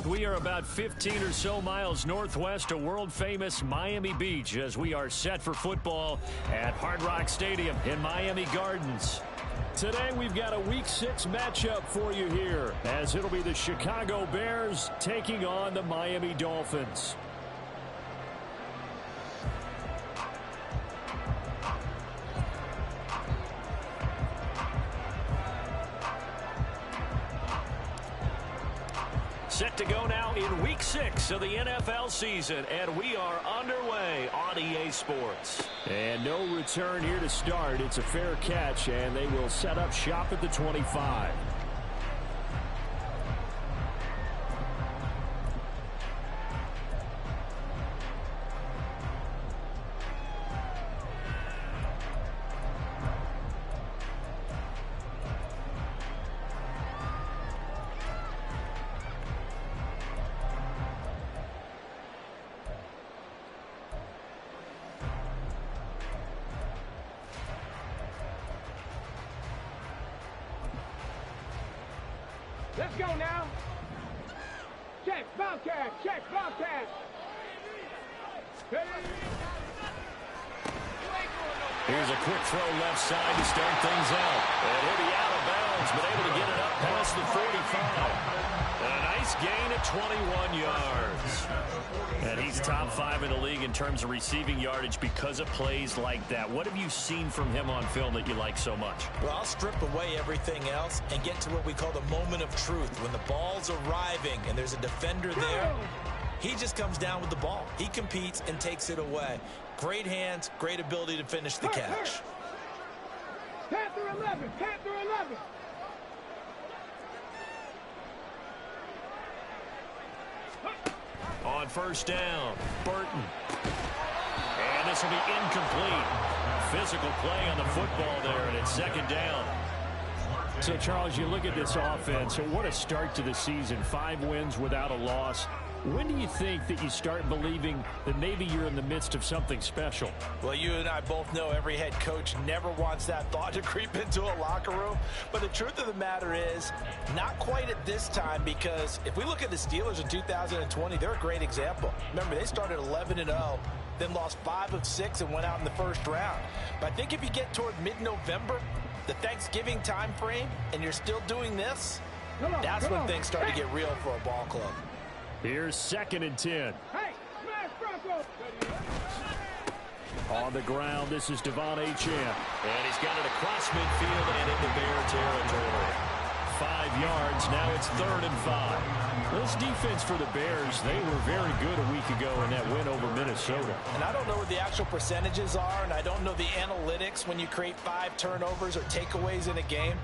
We are about 15 or so miles northwest of world-famous Miami Beach as we are set for football at Hard Rock Stadium in Miami Gardens. Today we've got a Week 6 matchup for you here as it'll be the Chicago Bears taking on the Miami Dolphins. Set to go now in Week 6 of the NFL season, and we are underway on EA Sports. And no return here to start. It's a fair catch, and they will set up shop at the 25. Let's go now. Check, Bobcat, check, Bobcat. Here's a quick throw left side to start things out. And he'll be out of bounds, but able to get it up past the 45. And a nice gain at 21 yards. And he's top 5 in the league in terms of receiving yardage because of plays like that. What have you seen from him on film that you like so much? Well, I'll strip away everything else and get to what we call the moment of truth. When the ball's arriving and there's a defender there, he just comes down with the ball. He competes and takes it away. Great hands, great ability to finish the catch. Panther 11, Panther 11. On first down, Burton. And this will be incomplete. Physical play on the football there, and it's second down. So, Charles, you look at this offense, so what a start to the season. 5 wins without a loss. When do you think that you start believing that maybe you're in the midst of something special? Well, you and I both know every head coach never wants that thought to creep into a locker room. But the truth of the matter is, not quite at this time, because if we look at the Steelers in 2020, they're a great example. Remember, they started 11-0, then lost 5 of 6 and went out in the first round. But I think if you get toward mid-November, the Thanksgiving time frame, and you're still doing this, that's when things start to get real for a ball club. Here's 2nd and 10. Hey, smash Bronco. On the ground, this is Devon Achane. And he's got it across midfield and into Bear territory. 5 yards, now it's 3rd and 5. This defense for the Bears, they were very good a week ago in that win over Minnesota. And I don't know what the actual percentages are, and I don't know the analytics when you create 5 turnovers or takeaways in a game.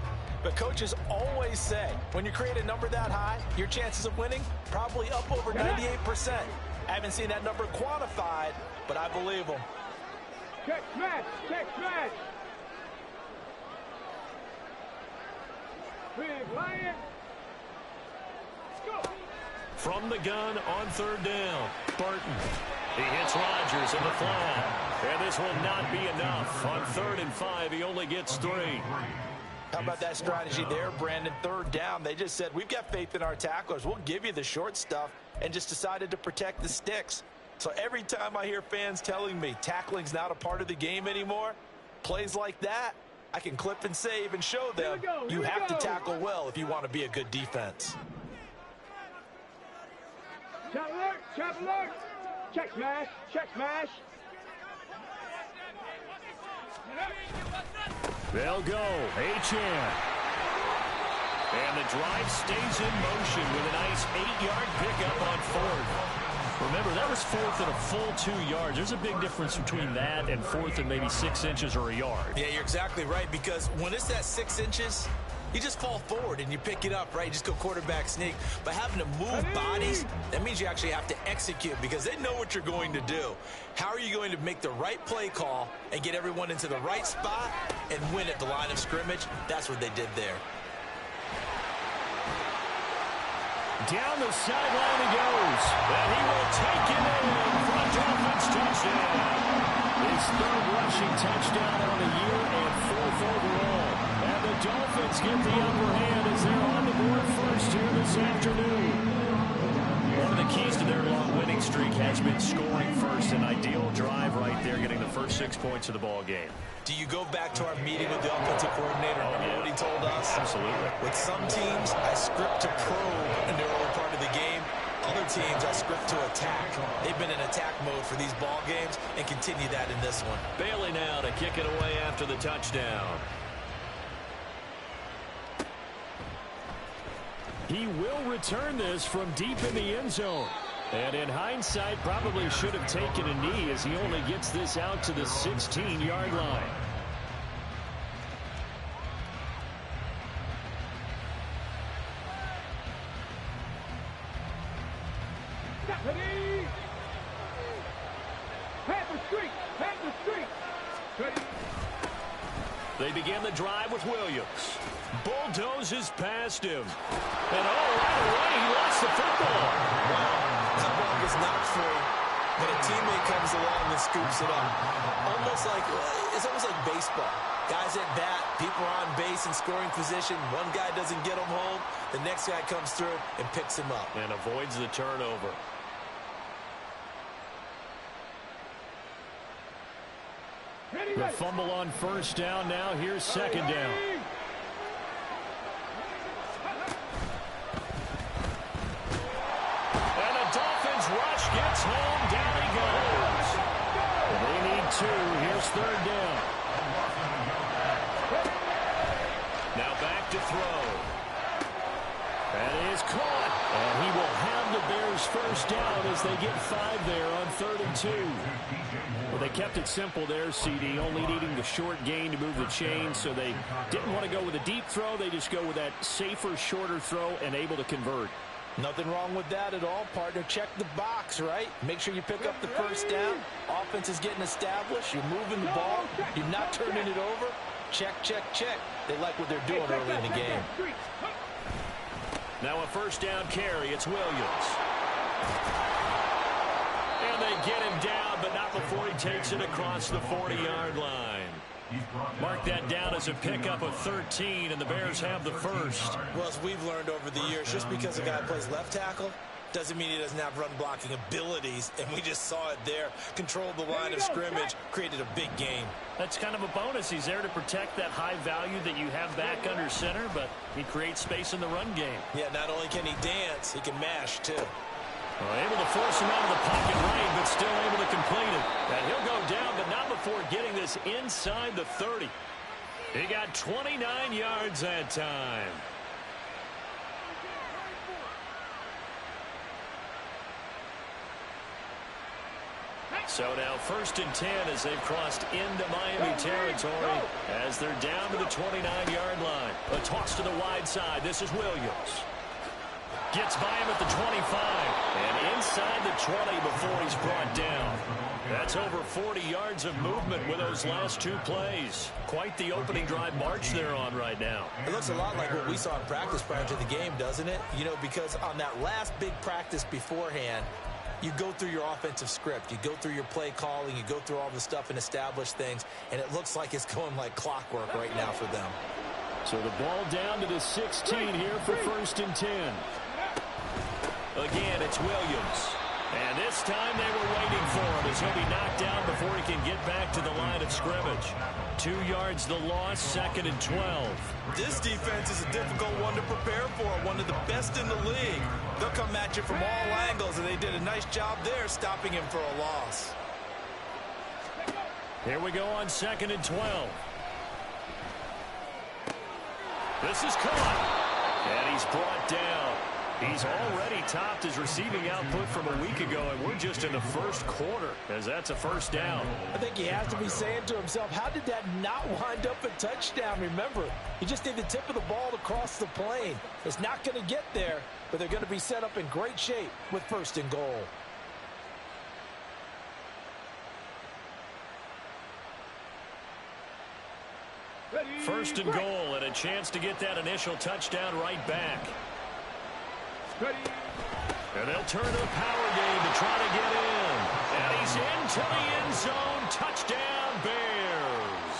But coaches always say, when you create a number that high, your chances of winning probably up over 98%. I haven't seen that number quantified, but I believe them. Check, smash, check, smash. Big Lion. Let's go. From the gun on 3rd down, Burton. He hits Rodgers in the flat. And this will not be enough. On 3rd and 5, he only gets 3. How about that strategy there, Brandon? 3rd down, they just said, we've got faith in our tacklers. We'll give you the short stuff, and just decided to protect the sticks. So every time I hear fans telling me tackling's not a part of the game anymore, plays like that, I can clip and save and show them you have to tackle well if you want to be a good defense. Chop alert, chop alert. Check smash, check smash. They'll go. Achane. And the drive stays in motion with a nice 8-yard pickup on 4th. Remember, that was 4th and a full 2 yards. There's a big difference between that and 4th and maybe 6 inches or a yard. Yeah, you're exactly right, because when it's that 6 inches, you just fall forward and you pick it up, right? You just go quarterback sneak. But having to move bodies, that means you actually have to execute because they know what you're going to do. How are you going to make the right play call and get everyone into the right spot and win at the line of scrimmage? That's what they did there. Down the sideline he goes. And he will take it in for a Dolphins touchdown. His 3rd rushing touchdown on the year and 4th overall. And the Dolphins get the upper hand as they're on the board first here this afternoon. has been scoring first. An ideal drive right there, getting the first 6 points of the ball game. Do you go back to our meeting with the offensive coordinator? Remember what he told us? Absolutely. With some teams, I script to probe in the early part of the game. Other teams, I script to attack. They've been in attack mode for these ball games and continue that in this one. Bailey now to kick it away after the touchdown. He will return this from deep in the end zone. And in hindsight, probably should have taken a knee as he only gets this out to the 16-yard line. They begin the drive with Williams. Bulldozes past him. And right away, he lost the football. Wow, that ball was not free, but a teammate comes along and scoops it up. It's almost like baseball. Guys at bat, people are on base in scoring position. One guy doesn't get him home. The next guy comes through and picks him up. And avoids the turnover. The fumble on first down. Now here's second down. And a Dolphins rush gets home. Down he goes. They need 2. Here's third down. Now back to throw. That is caught. And he will have the Bears first down as they get 5 there on 3rd and 2. Well, they kept it simple there, CD, only needing the short gain to move the chain, so they didn't want to go with a deep throw. They just go with that safer, shorter throw and able to convert. Nothing wrong with that at all, partner. Check the box, right? Make sure you pick up the first down. Offense is getting established. You're moving the ball. You're not turning it over. Check, check, check. They like what they're doing early in the game. Now a first down carry. It's Williams. And they get him down, but not before he takes it across the 40-yard line. Mark that down as a pickup of 13, and the Bears have the first. Well, as we've learned over the years, just because a guy plays left tackle doesn't mean he doesn't have run-blocking abilities, and we just saw it there. Controlled the line of scrimmage, created a big game. That's kind of a bonus. He's there to protect that high value that you have back under center, but he creates space in the run game. Yeah, not only can he dance, he can mash, too. Well, able to force him out of the pocket right, but still able to complete it. And he'll go down, but not before getting this inside the 30. He got 29 yards that time. So now 1st and 10 as they've crossed into Miami territory as they're down to the 29-yard line. A toss to the wide side. This is Williams. Gets by him at the 25 and inside the 20 before he's brought down. That's over 40 yards of movement with those last 2 plays. Quite the opening drive march they're on right now. It looks a lot like what we saw in practice prior to the game, doesn't it? You know, because on that last big practice beforehand, you go through your offensive script. You go through your play calling. You go through all the stuff and establish things. And it looks like it's going like clockwork right now for them. So the ball down to the 16 here for 1st and 10. Again, it's Williams. And this time they were waiting for him as he'll be knocked down before he can get back to the line of scrimmage. 2 yards the loss, 2nd and 12. This defense is a difficult one to prepare for, one of the best in the league. They'll come at you from all angles, and they did a nice job there stopping him for a loss. Here we go on 2nd and 12. This is caught. And he's brought down. He's already topped his receiving output from a week ago, and we're just in the first quarter as that's a first down. I think he has to be saying to himself, how did that not wind up a touchdown? Remember, he just did the tip of the ball to cross the plane. It's not going to get there, but they're going to be set up in great shape with 1st and goal. First and goal, and a chance to get that initial touchdown right back. And they'll turn to the power game to try to get in. And he's into the end zone. Touchdown, Bears.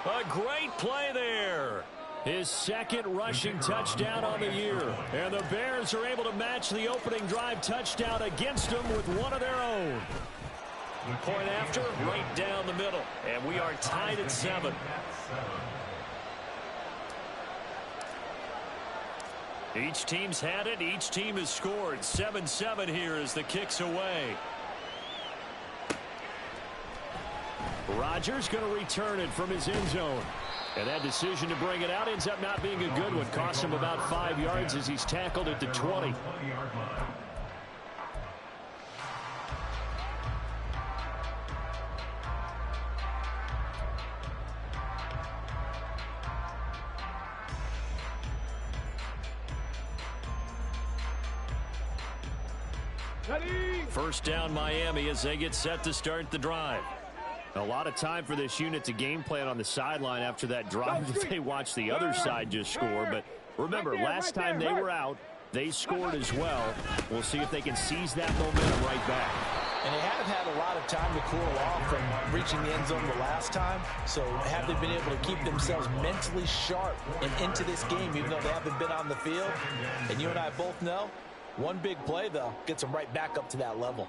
A great play there. His second rushing touchdown on the year. And the Bears are able to match the opening drive touchdown against them with one of their own. Point after, right down the middle. And we are tied at 7. Each team's had it. Each team has scored. 7-7 here as the kick's away. Rodgers going to return it from his end zone. And that decision to bring it out ends up not being a good one. Cost him about 5 yards as he's tackled at the 20. First down Miami as they get set to start the drive. A lot of time for this unit to game plan on the sideline after that drive that they watched the other side just score. But remember, last time they were out, they scored as well. We'll see if they can seize that momentum right back. And they haven't had a lot of time to cool off from reaching the end zone the last time. So have they been able to keep themselves mentally sharp and into this game, even though they haven't been on the field? And you and I both know, one big play, though, gets them right back up to that level.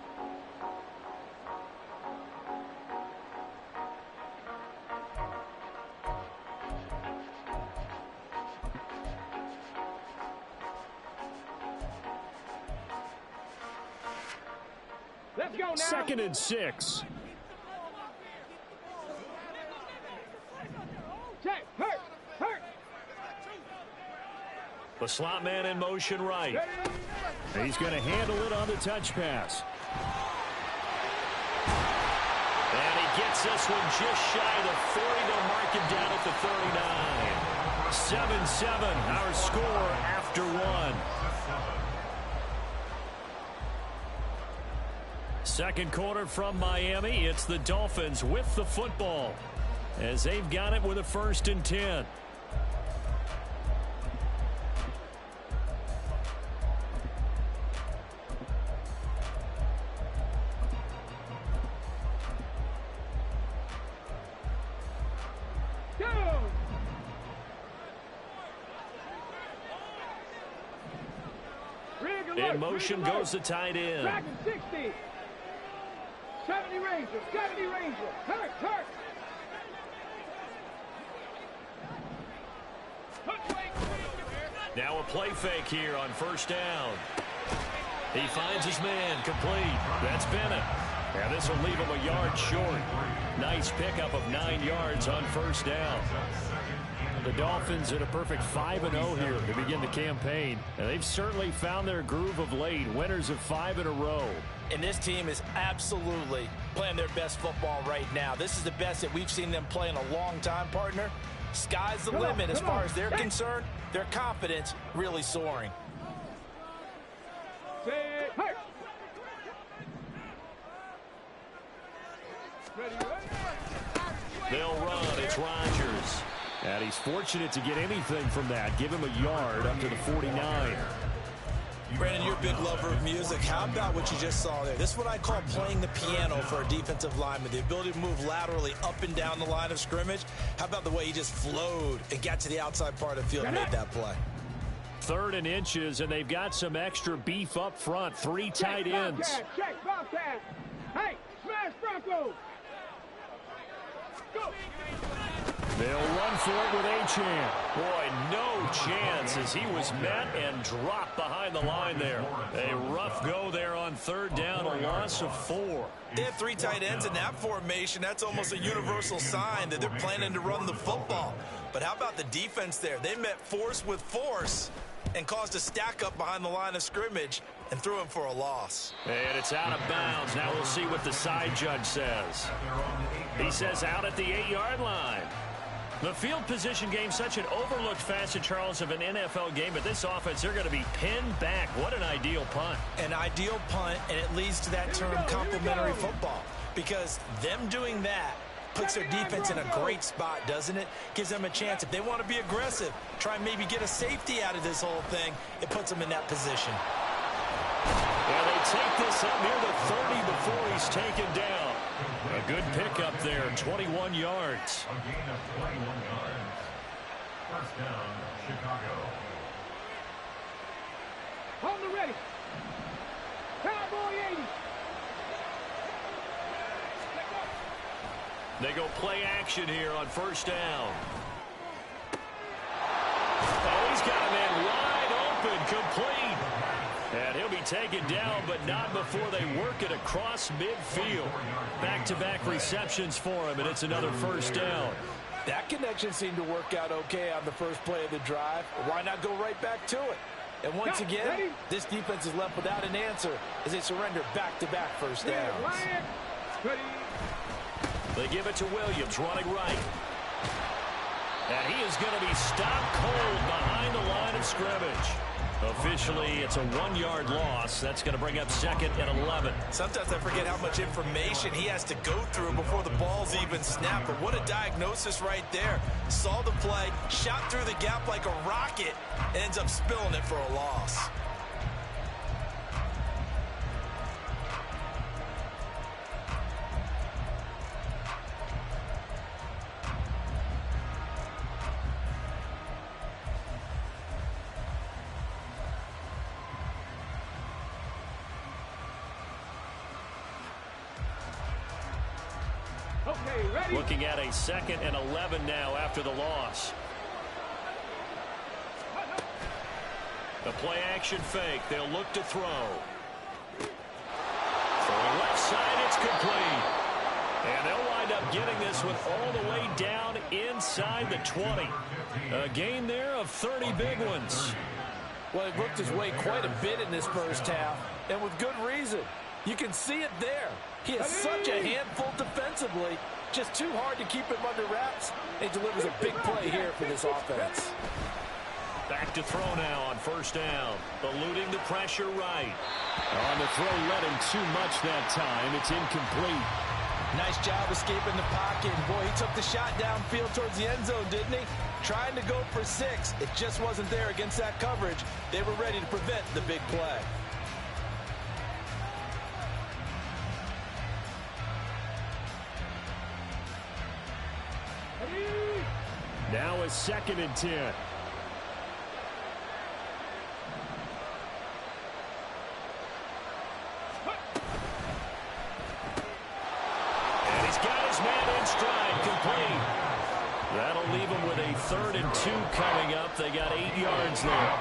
Let's go now. 2nd and 6. Check. Hurt. The slot man in motion right. He's going to handle it on the touch pass. And he gets this one just shy of the 40. They'll mark him down at the 39. 7-7, our score after 1. Second quarter from Miami. It's the Dolphins with the football as they've got it with a 1st and 10. In motion goes the tight end. 60. 70 Ranger. Hurt. Now a play fake here on 1st down. He finds his man complete. That's Bennett. And this will leave him a yard short. Nice pickup of 9 yards on 1st down. The Dolphins at a perfect 5-0 here to begin the campaign. And they've certainly found their groove of late. Winners of 5 in a row. And this team is absolutely playing their best football right now. This is the best that we've seen them play in a long time, partner. Sky's the limit as far as they're concerned. Their confidence really soaring. They'll run. It's Rodgers. And he's fortunate to get anything from that. Give him a yard up to the 49. Brandon, you're a big lover of music. How about what you just saw there? This is what I call playing the piano for a defensive lineman. The ability to move laterally up and down the line of scrimmage. How about the way he just flowed and got to the outside part of the field and made that play? 3rd and inches, and they've got some extra beef up front. 3 tight ends. Check Bobcat. Hey, smash Bronco. Go. They'll run for it with Achane. Boy, no chance as he was met and dropped behind the line there. A rough go there on 3rd down, a loss of 4. They have 3 tight ends in that formation. That's almost a universal sign that they're planning to run the football. But how about the defense there? They met force with force and caused a stack up behind the line of scrimmage and threw him for a loss. And it's out of bounds. Now we'll see what the side judge says. He says out at the 8-yard line. The field position game, such an overlooked facet, Charles, of an NFL game. But this offense, they're going to be pinned back. What an ideal punt. An ideal punt, and it leads to that term complementary football. Because them doing that puts their defense in a great spot, doesn't it? Gives them a chance. If they want to be aggressive, try and maybe get a safety out of this whole thing, it puts them in that position. And they take this up near the 30 before he's taken down. A good pickup there, 21 yards. First down, Chicago. Hold the ready. Cowboy 80. They go play action here on first down. Oh, he's got a man wide open, complete. And he'll be taken down, but not before they work it across midfield. Back-to-back receptions for him, and it's another first down. That connection seemed to work out okay on the first play of the drive. Why not go right back to it? And once again, this defense is left without an answer as they surrender back-to-back first downs. They give it to Williams, running right. And he is going to be stopped cold behind the line of scrimmage. Officially, it's a 1-yard loss. That's going to bring up 2nd and 11. Sometimes I forget how much information he has to go through before the ball's even snapped. But what a diagnosis right there. Saw the play, shot through the gap like a rocket, and ends up spilling it for a loss. Okay, ready. Looking at a 2nd and 11 now after the loss. The play action fake. They'll look to throw. Throwing left side, it's complete. And they'll wind up getting this one all the way down inside the 20. A gain there of 30 big ones. Well, he worked his way quite a bit in this first half, and with good reason. You can see it there. He is such a handful defensively. Just too hard to keep him under wraps. He delivers a big play here for this offense. Back to throw now on first down. Eluding the pressure right. On the throw, let him too much that time. It's incomplete. Nice job escaping the pocket. Boy, he took the shot downfield towards the end zone, didn't he? Trying to go for 6. It just wasn't there against that coverage. They were ready to prevent the big play. Now a 2nd and 10. And he's got his man in stride, complete. That'll leave him with a 3rd and 2 coming up. They got 8 yards there.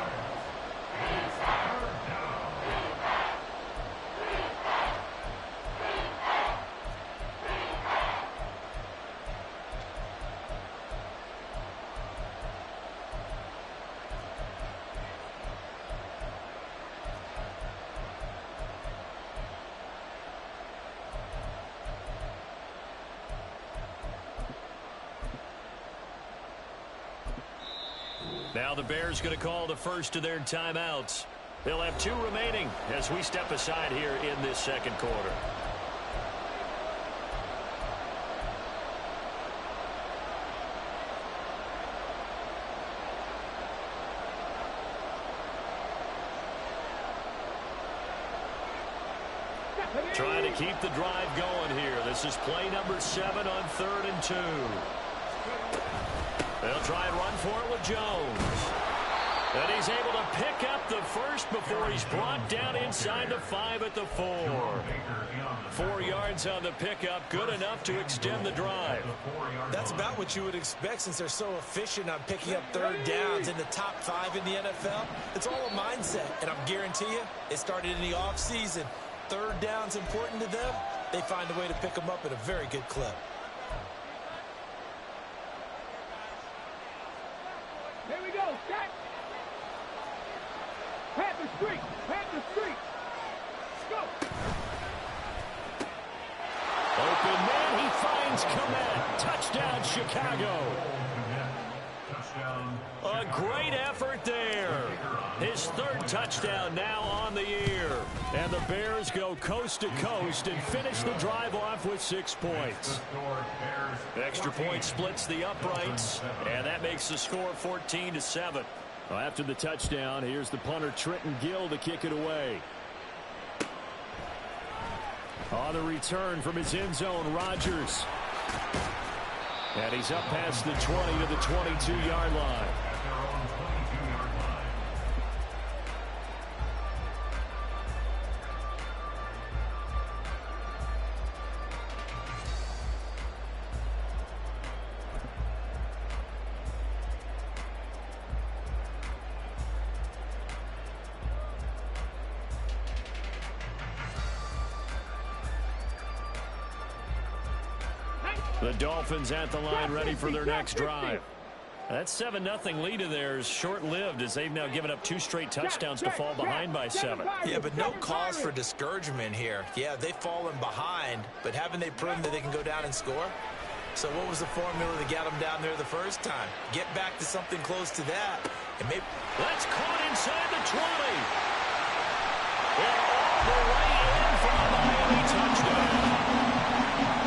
Now the Bears going to call the first of their timeouts. They'll have 2 remaining as we step aside here in this second quarter. Trying to keep the drive going here. This is play number 7 on 3rd and 2. They'll try and run for it with Jones. And he's able to pick up the first before he's brought down inside the 5 at the 4. 4 yards on the pickup, good enough to extend the drive. That's about what you would expect since they're so efficient on picking up 3rd downs in the top 5 in the NFL. It's all a mindset, and I guarantee you, it started in the offseason. 3rd down's important to them. They find a way to pick them up at a very good clip. Here we go, set. Panther streak, Panther streak. Go. Open man, he finds Kmet. Touchdown, Chicago. A great effort there. His 3rd touchdown now on the year. And the Bears go coast to coast and finish the drive off with 6 points. Extra point splits the uprights, and that makes the score 14-7. Well, after the touchdown, here's the punter Trenton Gill to kick it away. On the return from his end zone, Rodgers. And he's up past the 20 to the 22-yard line. The Dolphins at the line ready for their next drive. That 7-0 lead of theirs short-lived as they've now given up 2 straight touchdowns to fall behind by 7. Yeah, but no cause for discouragement here. Yeah, they've fallen behind, but haven't they proven that they can go down and score? So what was the formula that got them down there the first time? Get back to something close to that. And maybe that's caught inside the 20. And all the way in for a Miami touchdown.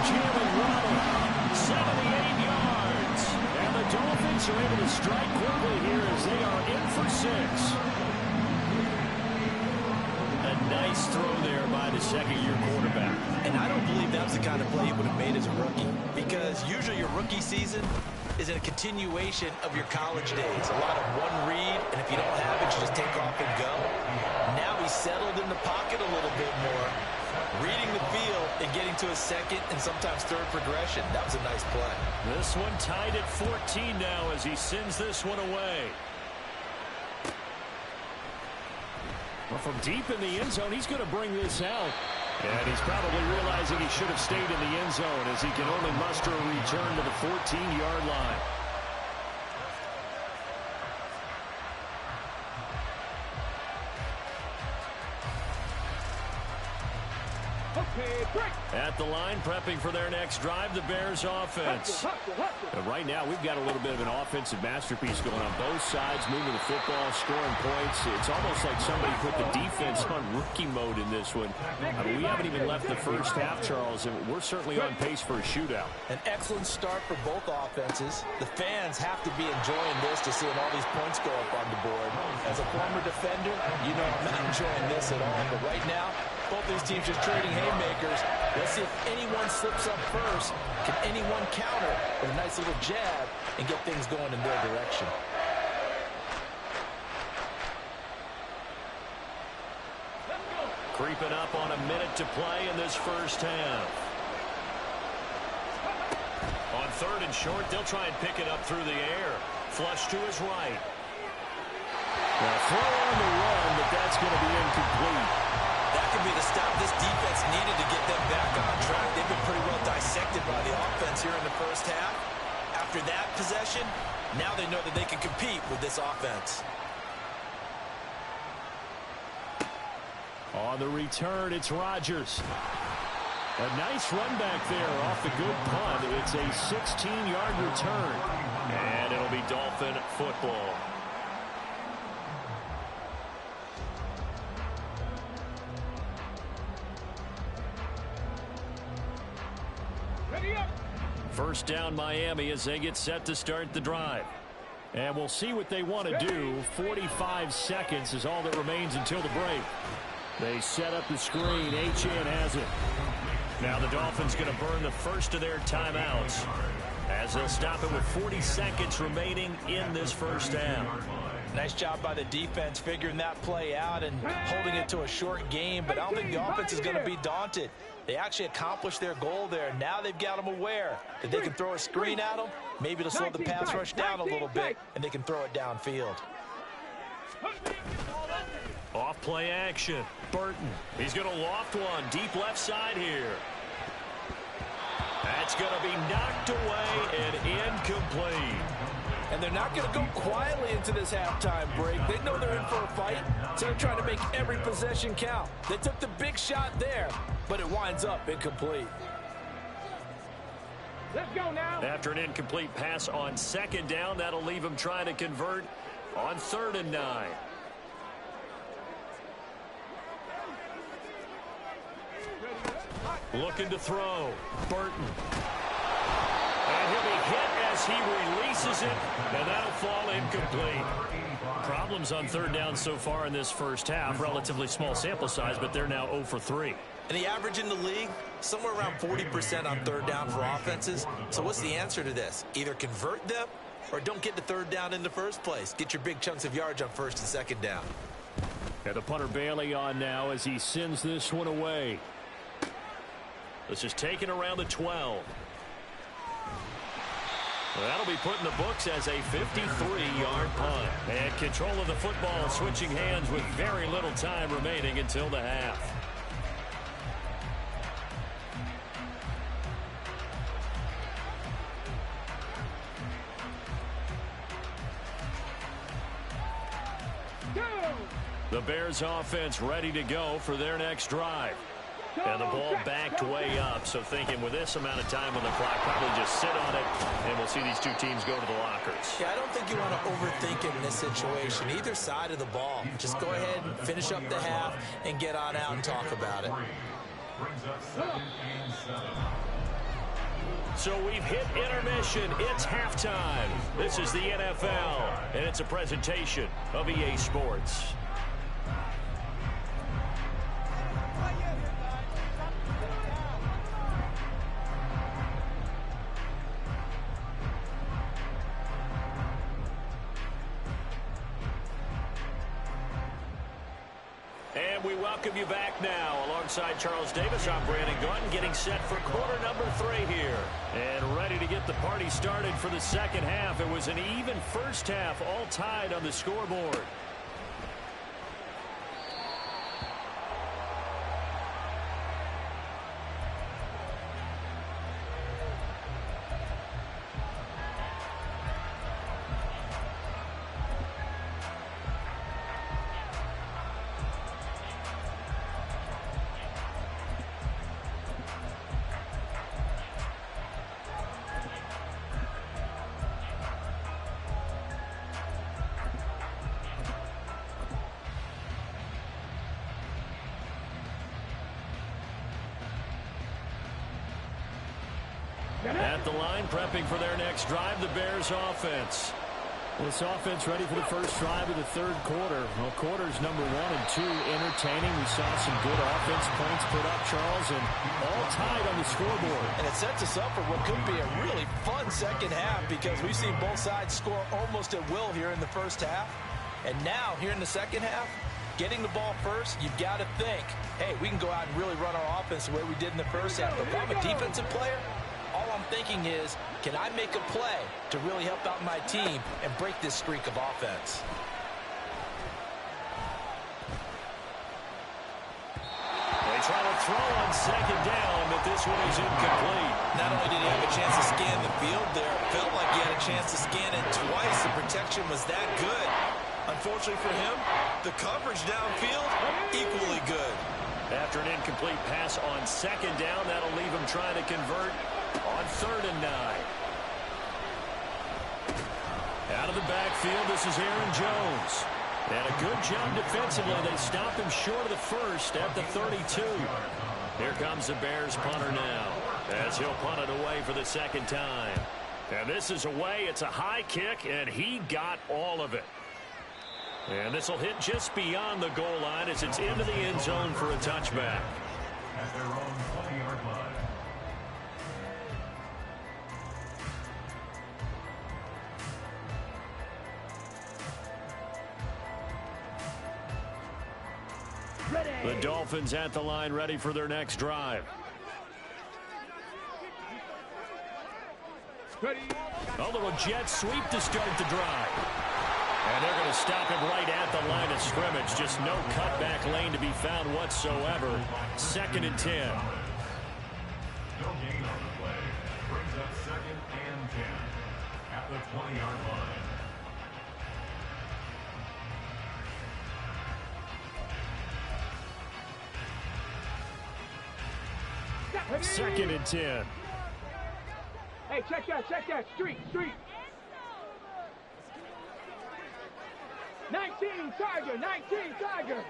Jalen Waddle, 78 yards. And the Dolphins are able to strike quickly here as they are in for 6. A nice throw there by the second-year quarterback. And I don't believe that was the kind of play he would have made as a rookie, because usually your rookie season is a continuation of your college days. A lot of one read, and if you don't have it, you just take off and go. Now he's settled in the pocket a little bit more, reading the field and getting to a second and sometimes third progression. That was a nice play. This one tied at 14 now as he sends this one away. Well, from deep in the end zone, he's going to bring this out. And he's probably realizing he should have stayed in the end zone as he can only muster a return to the 14-yard line. At the line, prepping for their next drive, the Bears offense. Right now, we've got a little bit of an offensive masterpiece going on both sides, moving the football, scoring points. It's almost like somebody put the defense on rookie mode in this one. I mean, we haven't even left the first half, Charles, and we're certainly on pace for a shootout. An excellent start for both offenses. The fans have to be enjoying this to seeing all these points go up on the board. As a former defender, you know I'm not enjoying this at all. But right now, both these teams just trading haymakers. Let's see if anyone slips up first. Can anyone counter with a nice little jab and get things going in their direction? Creeping up on a minute to play in this first half. On 3rd and short, they'll try and pick it up through the air. Flush to his right. Now throw on the run, but that's going to be incomplete. That could be the stop this defense needed to get them back on track. They've been pretty well dissected by the offense here in the first half. After that possession, now they know that they can compete with this offense. On the return, it's Rodgers. A nice run back there off the good punt. It's a 16-yard return. And it'll be Dolphin football. First down Miami as they get set to start the drive. And we'll see what they want to do. 45 seconds is all that remains until the break. They set up the screen. Achane has it. Now the Dolphins going to burn the first of their timeouts as they'll stop it with 40 seconds remaining in this first half. Nice job by the defense figuring that play out and holding it to a short game, but I don't think the offense is going to be daunted. They actually accomplished their goal there. Now they've got them aware that they can throw a screen at them, maybe to slow the pass rush down a little bit, and they can throw it downfield. Off play action. Burton. He's going to loft one deep left side here. That's going to be knocked away and incomplete. And they're not going to go quietly into this halftime break. They know they're in for a fight, so they're trying to make every possession count. They took the big shot there, but it winds up incomplete. Let's go now. After an incomplete pass on 2nd down, that'll leave them trying to convert on 3rd and 9. Looking to throw. Burton. And he'll be hit as he releases it, and that'll fall incomplete. Problems on 3rd down so far in this first half. Relatively small sample size, but they're now 0 for 3. And the average in the league, somewhere around 40% on 3rd down for offenses. So what's the answer to this? Either convert them or don't get to 3rd down in the first place. Get your big chunks of yards on 1st and 2nd down. And the punter Bailey on now as he sends this one away. This is taken around the 12. Well, that'll be put in the books as a 53-yard punt. And control of the football switching hands with very little time remaining until the half. The Bears offense ready to go for their next drive. And the ball backed way up, so thinking with this amount of time on the clock, probably just sit on it, and we'll see these two teams go to the lockers. Yeah, I don't think you want to overthink it in this situation. Either side of the ball. Just go ahead and finish up the half and get on out and talk about it. Brings up 2nd and 7. So we've hit intermission. It's halftime. This is the NFL, and it's a presentation of EA Sports. And we welcome you back now. Alongside Charles Davis, I'm Brandon Gaudin, getting set for quarter number 3 here. And ready to get the party started for the second half. It was an even first half, all tied on the scoreboard. At the line, prepping for their next drive, the Bears offense. This offense ready for the first drive of the third quarter. Well, quarters number 1 and 2 entertaining. We saw some good offense points put up, Charles, and all tied on the scoreboard. And it sets us up for what could be a really fun second half because we've seen both sides score almost at will here in the first half. And now, here in the second half, getting the ball first, you've got to think, hey, we can go out and really run our offense the way we did in the first half. But if I'm a defensive player, all I'm thinking is, can I make a play to really help out my team and break this streak of offense? They try to throw on second down, but this one is incomplete. Not only did he have a chance to scan the field there, it felt like he had a chance to scan it twice. The protection was that good. Unfortunately for him, the coverage downfield, equally good. After an incomplete pass on second down, that'll leave him trying to convert on 3rd and 9. Out of the backfield, this is Aaron Jones. And a good job defensively. They stopped him short of the first at the 32. Here comes the Bears punter now, as he'll punt it away for the second time. And this is away. It's a high kick, and he got all of it. And this will hit just beyond the goal line as it's into the end zone for a touchback. At their own 20-yard line. The Dolphins at the line, ready for their next drive. Ready. A little jet sweep to start the drive. And they're going to stop him right at the line of scrimmage. Just no cutback lane to be found whatsoever. 2nd and 10. No gain on the play. Brings up 2nd and 10. At the 20-yard line. Second and 10. Hey, check that. Street. 19, Tiger.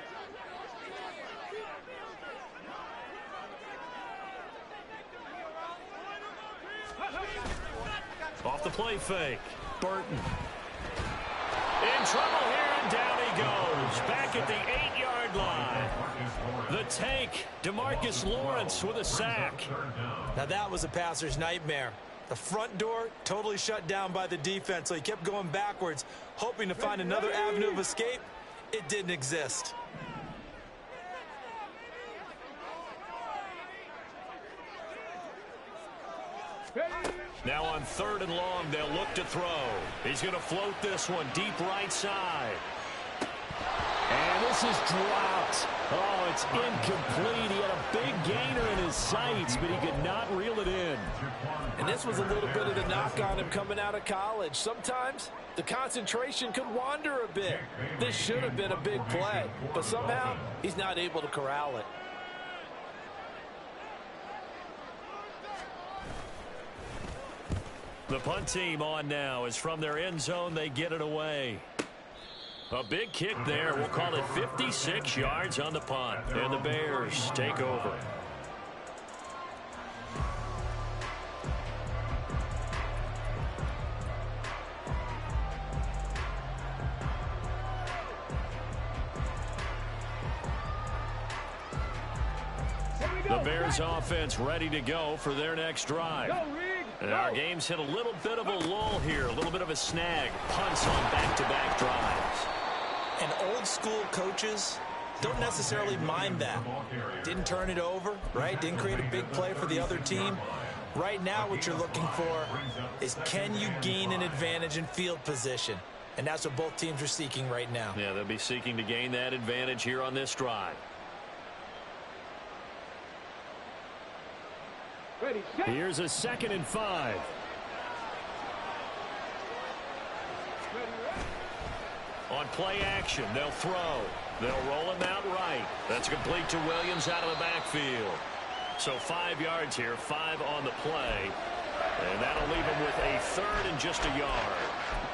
Off the play fake. Burton. In trouble here, and down he goes. Back at the 8-yard line. The tank, DeMarcus Lawrence with a sack. Now that was a passer's nightmare. The front door totally shut down by the defense, so he kept going backwards, hoping to find another avenue of escape. It didn't exist. Now on 3rd and long, they'll look to throw. He's going to float this one deep right side. And this is dropped. Oh, it's incomplete. He had a big gainer in his sights, but he could not reel it in. And this was a little bit of the knock on him coming out of college. Sometimes the concentration could wander a bit. This should have been a big play, but somehow he's not able to corral it. The punt team on now is from their end zone. They get it away. A big kick there. We'll call it 56 yards on the punt. And the Bears take over. The Bears offense ready to go for their next drive. And our game's hit a little bit of a lull here, a little bit of a snag. Punts on back-to-back drives. And old school coaches don't necessarily mind that. Didn't turn it over, right? Didn't create a big play for the other team. Right now what you're looking for is, can you gain an advantage in field position? And that's what both teams are seeking right now. Yeah, they'll be seeking to gain that advantage here on this drive. Ready, set. Here's a 2nd and 5. On play action, they'll throw. They'll roll him out right. That's complete to Williams out of the backfield. So 5 yards here, 5 on the play. And that'll leave him with a 3rd and just a yard.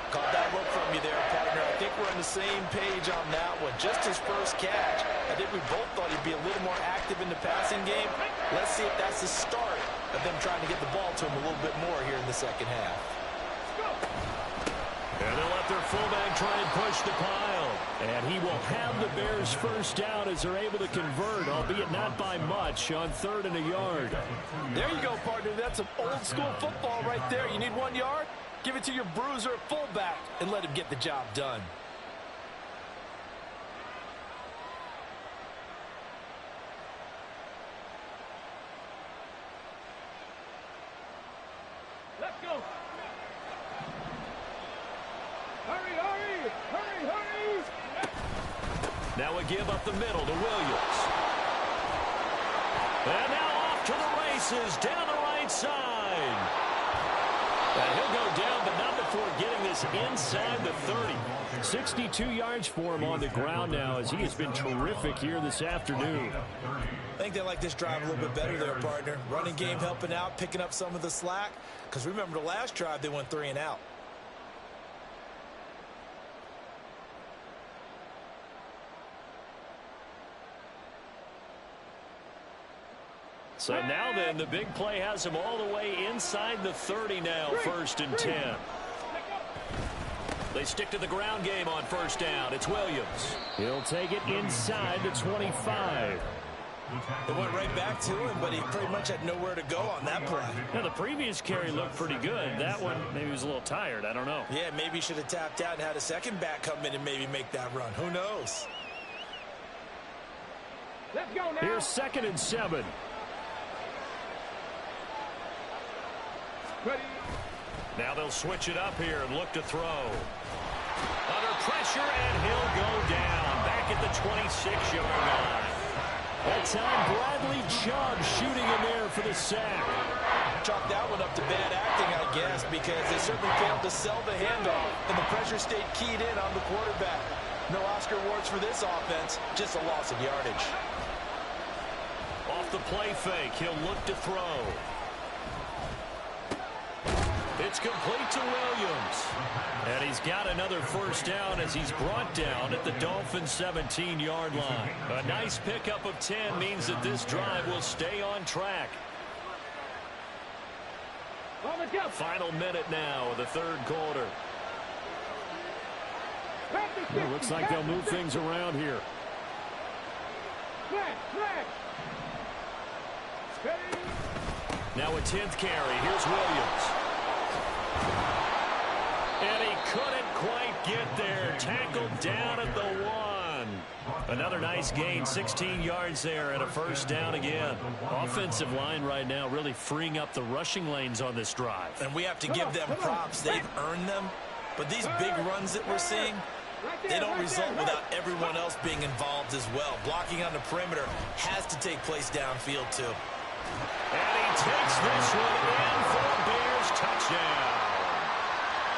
Caught that look from you there, partner. I think we're on the same page on that one. Just his first catch. I think we both thought he'd be a little more active in the passing game. Let's see if that's the start of them trying to get the ball to him a little bit more here in the second half. And they'll let their fullback try and push the pile. And he will have the Bears first down as they're able to convert, albeit not by much, on 3rd and a yard. There you go, partner. That's some old school football right there. You need 1 yard? Give it to your bruiser at fullback and let him get the job done. Let's go. Hurry, hurry, hurry, hurry. Now we give up the middle to Williams. And now off to the races down the right side. And he'll go down, but not before getting this inside the 30. 62 yards for him on the ground now, as he has been terrific here this afternoon. I think they like this drive a little bit better there, partner. Running game helping out, picking up some of the slack. Because remember the last drive, they went 3 and out. So now then, the big play has him all the way inside the 30 now, 1st and 10. They stick to the ground game on 1st down. It's Williams. He'll take it inside the 25. It went right back to him, but he pretty much had nowhere to go on that play. Now, the previous carry looked pretty good. That one, maybe he was a little tired. I don't know. Yeah, maybe he should have tapped out and had a second back come in and maybe make that run. Who knows? Let's go now. Here's 2nd and 7. Ready. Now they'll switch it up here and look to throw. Under pressure, and he'll go down. Back at the 26-yard line. That time, Bradley Chubb shooting in there for the sack. Chalk that one up to bad acting, I guess, because they certainly failed to sell the handoff, and the pressure stayed keyed in on the quarterback. No Oscar awards for this offense, just a loss of yardage. Off the play fake, he'll look to throw. It's complete to Williams. And he's got another 1st down as he's brought down at the Dolphins' 17-yard line. A nice pickup of 10 means that this drive will stay on track. Final minute now of the 3rd quarter. Well, it looks like they'll move things around here. Now a 10th carry. Here's Williams. And he couldn't quite get there. Tackled down at the 1. Another nice gain, 16 yards there and a 1st down again. Offensive line right now really freeing up the rushing lanes on this drive. And we have to give them props. They've earned them. But these big runs that we're seeing, they don't result without everyone else being involved as well. Blocking on the perimeter has to take place downfield too. And he takes this one in for a Bears touchdown.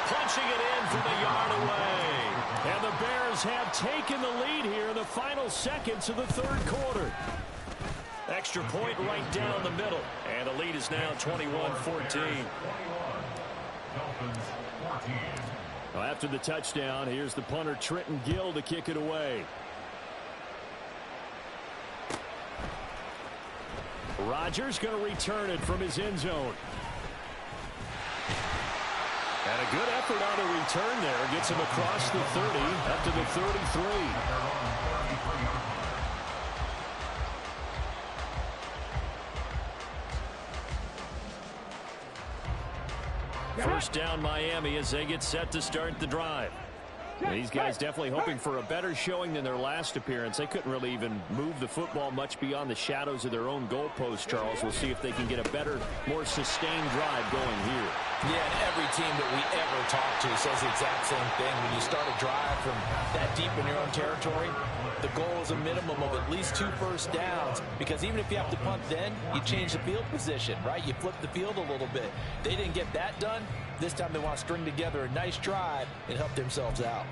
Punching it in from a yard away. And the Bears have taken the lead here in the final seconds of the third quarter. Extra point right down the middle. And the lead is now 21-14. Well, after the touchdown, here's the punter Trenton Gill to kick it away. Rodgers going to return it from his end zone. And a good effort on the return there. Gets him across the 30, up to the 33. First down Miami as they get set to start the drive. These guys definitely hoping for a better showing than their last appearance. They couldn't really even move the football much beyond the shadows of their own goalpost, Charles. We'll see if they can get a better, more sustained drive going here. Yeah, and every team that we ever talk to says the exact same thing. When you start a drive from that deep in your own territory, the goal is a minimum of at least 2 first downs, because even if you have to punt then, you change the field position, right? You flip the field a little bit. They didn't get that done. This time they want to string together a nice drive and help themselves out.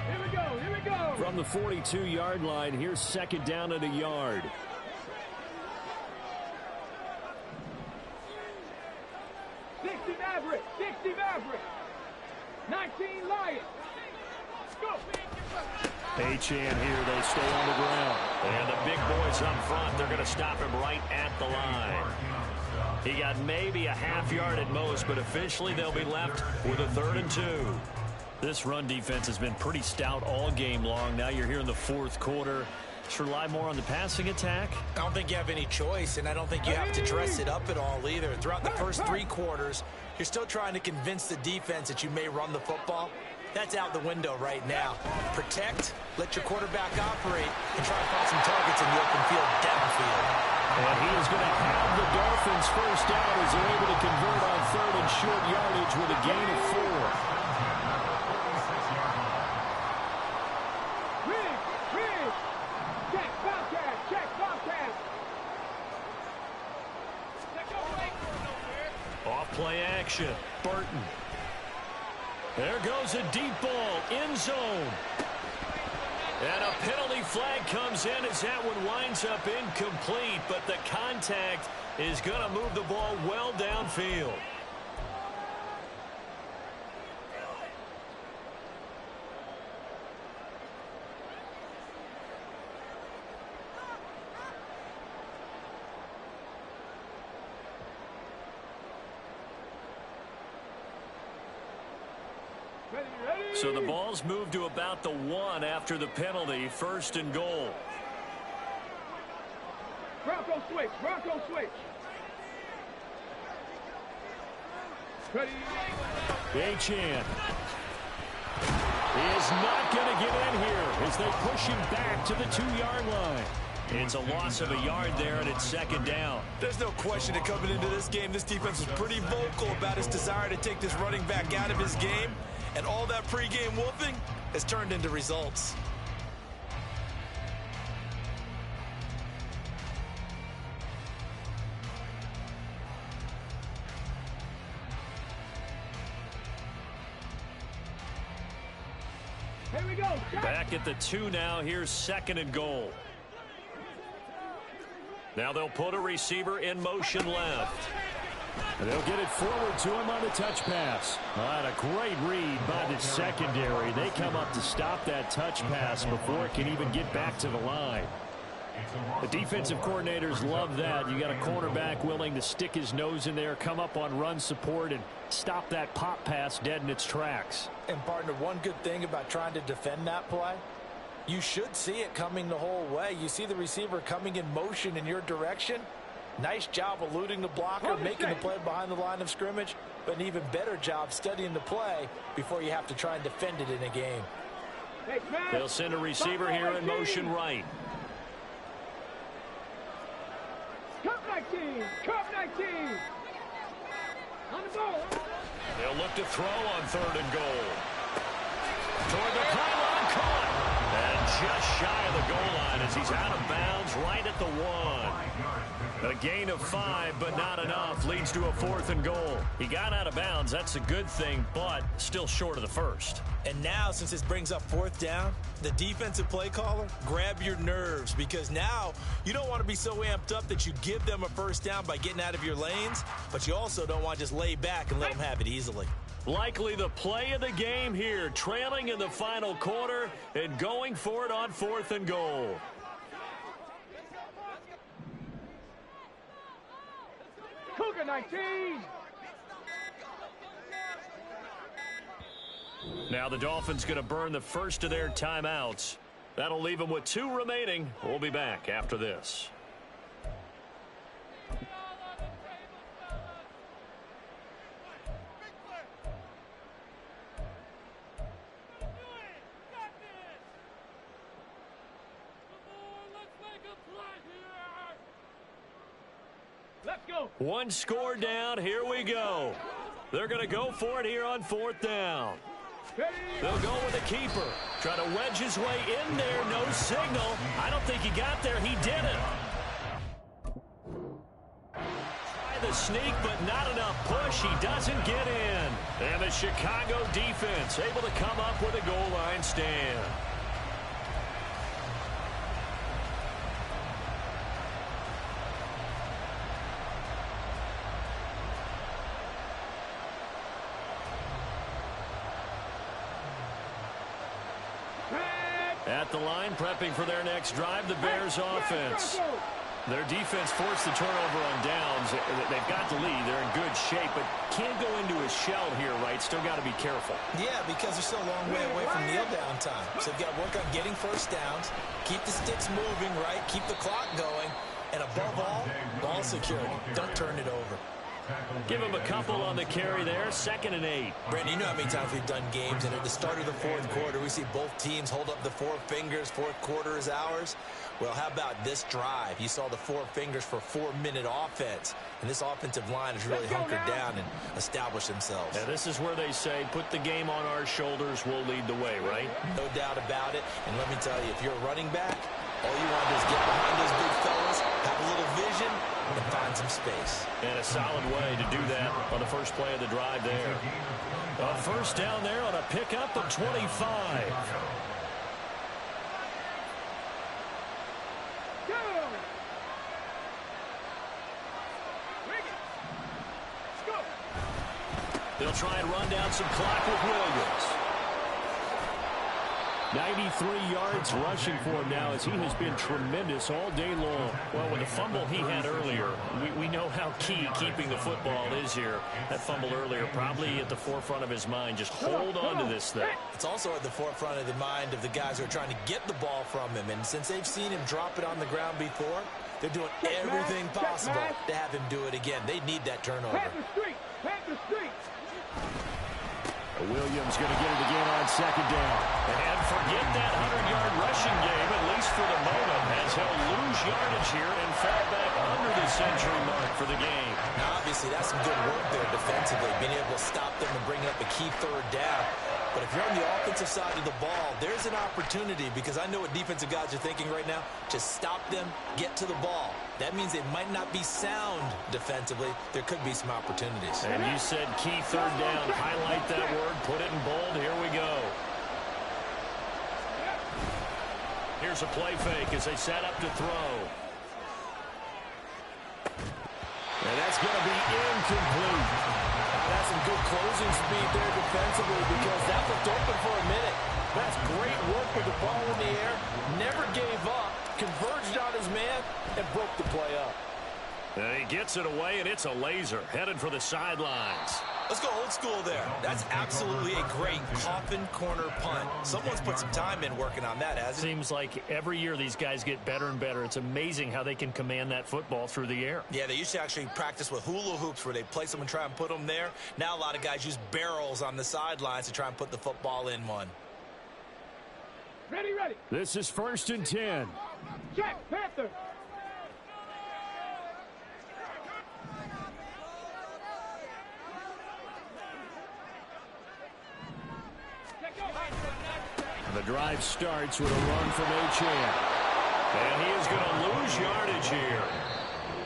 Here we go, here we go. From the 42-yard line, here's second down at a yard. Maverick, 60 Maverick, 19 Lions. Go. Achane here, they stay on the ground. And the big boys up front, they're going to stop him right at the line. He got maybe a half yard at most, but officially they'll be left with a 3rd and 2. This run defense has been pretty stout all game long. Now you're here in the fourth quarter. Just rely more on the passing attack. I don't think you have any choice, and I don't think you have to dress it up at all either. Throughout the first 3 quarters, you're still trying to convince the defense that you may run the football. That's out the window right now. Protect, let your quarterback operate, and try to find some targets in the open field downfield. And he is going to have the Dolphins first down as they're able to convert on 3rd and short yardage with a gain of 4. Play action. Burton. There goes a deep ball. End zone. And a penalty flag comes in as that one winds up incomplete, but the contact is going to move the ball well downfield. So the ball's moved to about the 1 after the penalty. 1st and goal. Bronco switch. Bronco switch. Ready. Achane is not going to get in here as they push him back to the 2-yard line. It's a loss of a yard there, and it's 2nd down. There's no question that coming into this game, this defense was pretty vocal about his desire to take this running back out of his game. And all that pregame wolfing has turned into results. Here we go. Back at the 2 now. Here's 2nd and goal. Now they'll put a receiver in motion left. And they'll get it forward to him on the touch pass. And a great read by the secondary. They come up to stop that touch pass before it can even get back to the line. The defensive coordinators love that. You got a cornerback willing to stick his nose in there, come up on run support, and stop that pop pass dead in its tracks. And, partner, one good thing about trying to defend that play, you should see it coming the whole way. You see the receiver coming in motion in your direction. Nice job eluding the blocker, making the play behind the line of scrimmage, but an even better job studying the play before you have to try and defend it in a game. They'll send a receiver here in motion right. Cup 19! Cup 19! On the ball! They'll look to throw on 3rd and goal. Toward the pylon, caught. And just shy of the goal line as he's out of bounds right at the 1. A gain of 5, but not enough. Leads to a 4th and goal. He got out of bounds. That's a good thing, but still short of the first. And now, since this brings up 4th down, the defensive play caller, grab your nerves, because now you don't want to be so amped up that you give them a first down by getting out of your lanes, but you also don't want to just lay back and let them have it easily. Likely the play of the game here, trailing in the final quarter and going for it on 4th and goal. Cougar 19. Now the Dolphins going to burn the first of their timeouts. That'll leave them with 2 remaining. We'll be back after this. Let's go. 1 score down. Here we go. They're going to go for it here on 4th down. They'll go with the keeper. Try to wedge his way in there. No signal. I don't think he got there. He didn't. Try the sneak, but not enough push. He doesn't get in. And the Chicago defense able to come up with a goal line stand. At the line, prepping for their next drive, the Bears offense. Their defense forced the turnover on downs. They've got the lead. They're in good shape, but can't go into a shell here, right? Still got to be careful. Yeah, because they're still a long way away from kneel down time. So they've got to work on getting first downs, keep the sticks moving, right? Keep the clock going. And above all, ball security. Don't turn it over. Give him a couple on the carry there. 2nd and 8. Brandon, you know how many times we've done games, and at the start of the 4th quarter, we see both teams hold up the 4 fingers. 4th quarter is ours. Well, how about this drive? You saw the 4 fingers for 4-minute offense, and this offensive line has really hunkered down and established themselves. Yeah, this is where they say, put the game on our shoulders, we'll lead the way, right? No doubt about it. And let me tell you, if you're a running back, all you want to do is get behind those big fellas, have a little vision, and find some space. And a solid way to do that on the first play of the drive there. A first down there on a pickup of 25. Go. Go. They'll try and run down some clock with Williams. 93 yards rushing for him now as he has been tremendous all day long. Well, with the fumble he had earlier, we know how key keeping the football is here. That fumble earlier probably at the forefront of his mind. Just hold on to this thing. It's also at the forefront of the mind of the guys who are trying to get the ball from him. And since they've seen him drop it on the ground before, they're doing everything possible to have him do it again. They need that turnover. Head the street. Head the street. Williams going to get it again on 2nd down. And forget that 100-yard rushing game, at least for the moment, as he'll lose yardage here and fall back under the century mark for the game. Now, obviously, that's some good work there defensively, being able to stop them and bring up a key 3rd down. But if you're on the offensive side of the ball, there's an opportunity, because I know what defensive guys are thinking right now. Just stop them, get to the ball. That means they might not be sound defensively. There could be some opportunities. And you said key 3rd down. Highlight that word. Put it in bold. Here we go. Here's a play fake as they set up to throw. And that's going to be incomplete. That's some good closing speed there defensively, because that looked open for a minute. That's great work with the ball in the air. Never gave up, converged on his man, and broke the play up. And he gets it away, and it's a laser headed for the sidelines. Let's go old school there. That's absolutely a great coffin corner punt. Someone's put some time in working on that, hasn't it? Seems like every year these guys get better and better. It's amazing how they can command that football through the air. Yeah, they used to actually practice with hula hoops where they place them and try and put them there. Now a lot of guys use barrels on the sidelines to try and put the football in one. Ready, ready. This is 1st and 10. Check, Panther. The drive starts with a run from Achane. And he is going to lose yardage here.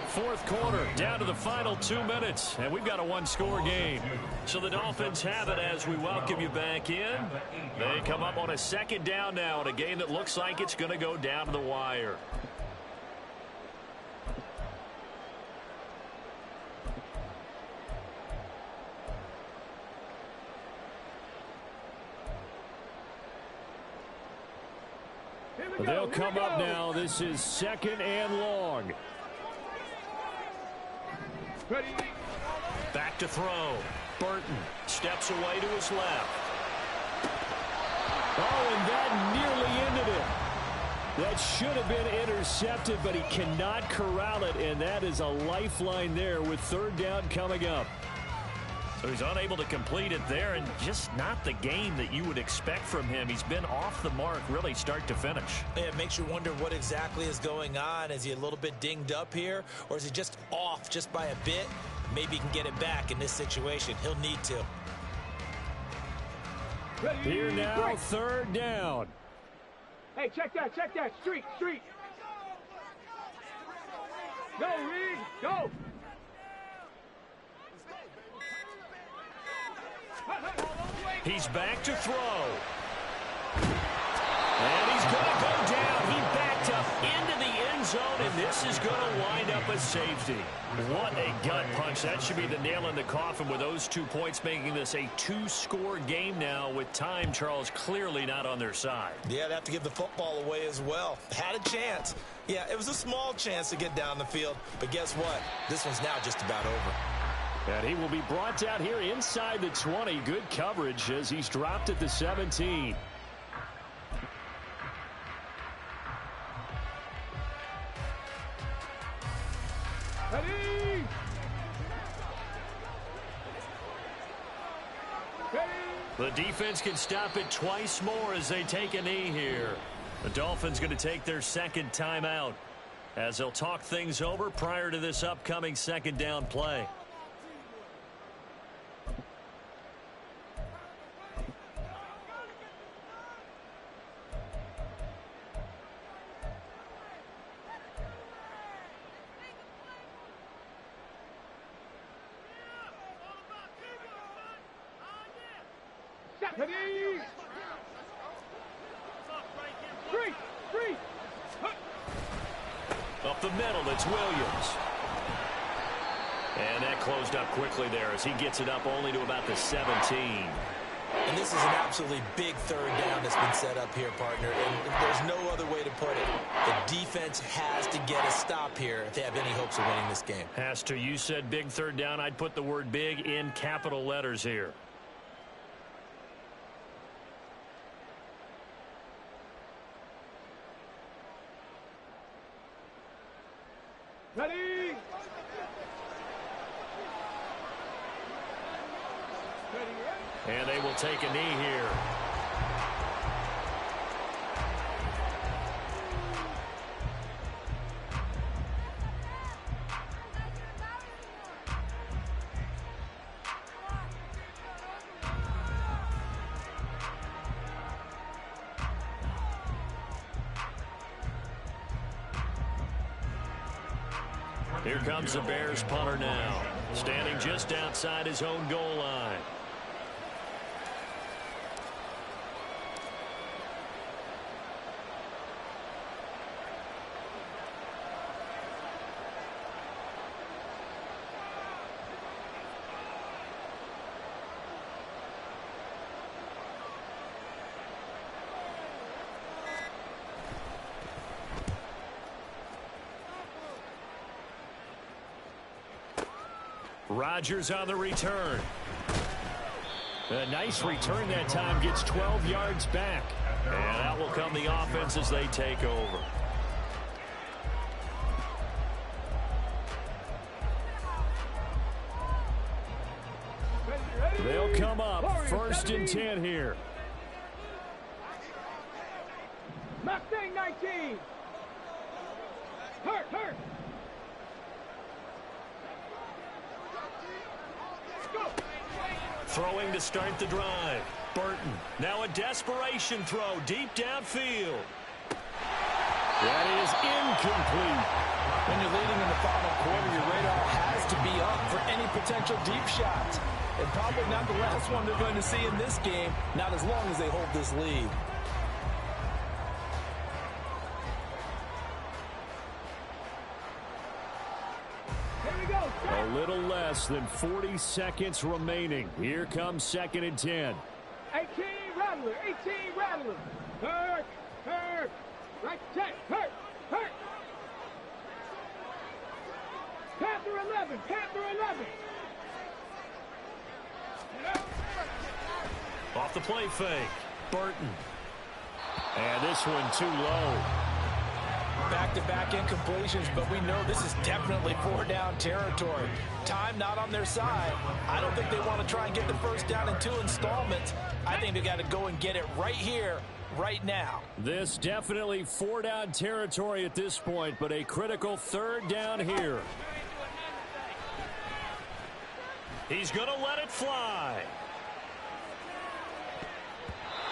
Fourth quarter, down to the final 2 minutes, and we've got a one-score game. So the Dolphins have it as we welcome you back in. They come up on a second down now in a game that looks like it's going to go down to the wire. They'll come up now. This is second and long. Ready. Back to throw. Burton steps away to his left. Oh, and that nearly ended it. That should have been intercepted, but he cannot corral it, and that is a lifeline there with third down coming up. So he's unable to complete it there, and just not the game that you would expect from him. He's been off the mark really start to finish. It makes you wonder what exactly is going on. Is he a little bit dinged up here, or is he just off just by a bit? Maybe he can get it back in this situation. He'll need to. Ready. Here now, third down. Hey, check that. Street. Go, Reed. Go. He's back to throw. And he's going to go down. He backed up into the end zone, and this is going to wind up a safety. What a gut punch. That should be the nail in the coffin with those 2 points, making this a two-score game now with time, Charles, clearly not on their side. Yeah, they have to give the football away as well. Had a chance. Yeah, it was a small chance to get down the field, but guess what? This one's now just about over. And he will be brought down here inside the 20. Good coverage as he's dropped at the 17. Ready. The defense can stop it twice more as they take a knee here. The Dolphins going to take their second timeout as they'll talk things over prior to this upcoming second down play. Ready. Street. Up the middle, it's Williams. And that closed up quickly there as he gets it up only to about the 17. And this is an absolutely big third down that's been set up here, partner. And there's no other way to put it. The defense has to get a stop here if they have any hopes of winning this game. Has to. You said big third down. I'd put the word big in capital letters here. Ready. And they will take a knee here. Here comes the Bears punter now, standing just outside his own goal line. Rodgers on the return. A nice return that time, gets 12 yards back. And out will come the offense as they take over. They'll come up first and 10 here. Mustang 19. Hurt. Throwing to start the drive. Burton. Now a desperation throw deep downfield. That is incomplete. When you're leading in the final quarter, your radar has to be up for any potential deep shots. And probably not the last one they're going to see in this game, not as long as they hold this lead. A little less than 40 seconds remaining. Here comes 2nd and 10. 18 Rattler, 18 Rattler. Hurt, hurt. Right check, hurt, hurt. Panther 11, Panther 11. Off the play fake. Burton. And this one too low. Back-to-back incompletions, but we know this is definitely 4-down territory. Time not on their side. I don't think they want to try and get the first down in 2 installments. I think they got to go and get it right here, right now. This definitely 4-down territory at this point, but a critical 3rd down here. He's going to let it fly.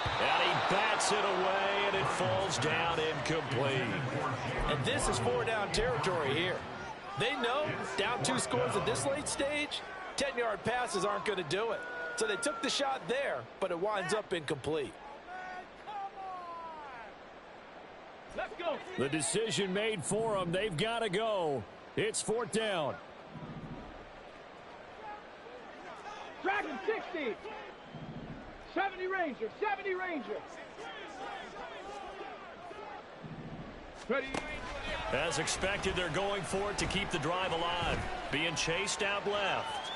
And he bats it away, and it falls down incomplete. And this is 4-down territory here. They know down 2 scores at this late stage, 10-yard passes aren't going to do it. So they took the shot there, but it winds up incomplete. Let's go. The decision made for them. They've got to go. It's 4th down. Dragon 60. 70 Ranger, 70 Ranger. Ready. As expected, they're going for it to keep the drive alive. Being chased out left.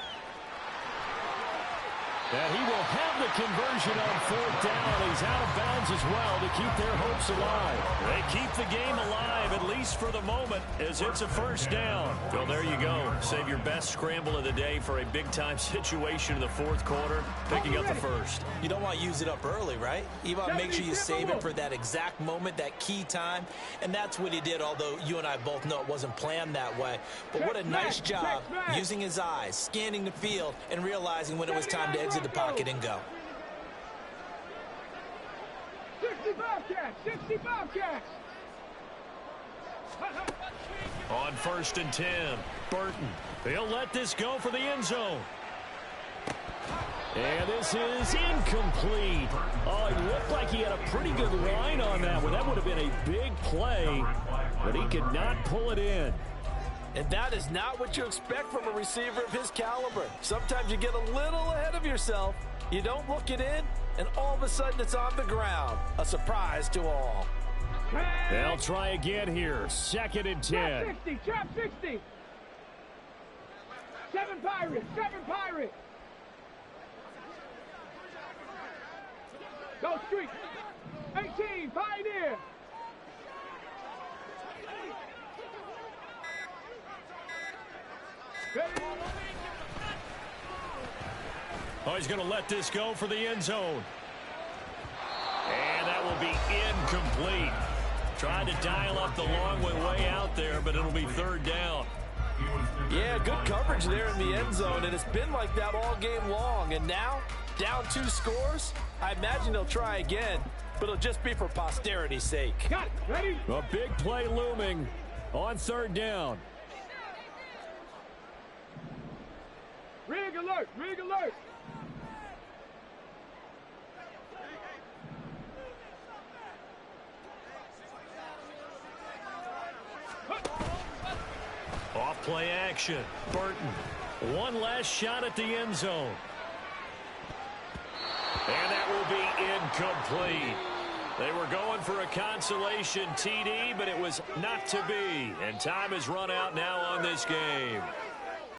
And he will have the conversion on 4th down. He's out of bounds as well to keep their hopes alive. They keep the game alive, at least for the moment, as it's a 1st down. Well, there you go. Save your best scramble of the day for a big-time situation in the 4th quarter, picking up the 1st. You don't want to use it up early, right? You want to make sure you save it for that exact moment, that key time. And that's what he did, although you and I both know it wasn't planned that way. But what a nice job using his eyes, scanning the field, and realizing when it was time to exit the pocket and go. 60 Bobcats, 60 Bobcats. On 1st and 10, Burton. He'll let this go for the end zone. And this is incomplete. Oh, it looked like he had a pretty good line on that one. That would have been a big play, but he could not pull it in. And that is not what you expect from a receiver of his caliber. Sometimes you get a little ahead of yourself. You don't look it in, and all of a sudden it's on the ground. A surprise to all. They'll try again here. 2nd and 10. Trap 60, trap 60. 7 Pirates, 7 Pirates. Go Street. 18, Pioneer. Oh, he's going to let this go for the end zone. And that will be incomplete. Tried to dial up the long way out there, but it'll be 3rd down. Yeah, good coverage there in the end zone, and it's been like that all game long. And now, down 2 scores, I imagine they'll try again, but it'll just be for posterity's sake. Got it. Ready? A big play looming on 3rd down. Rig alert, rig alert. Off play action. Burton. One last shot at the end zone. And that will be incomplete. They were going for a consolation TD, but it was not to be. And time has run out now on this game.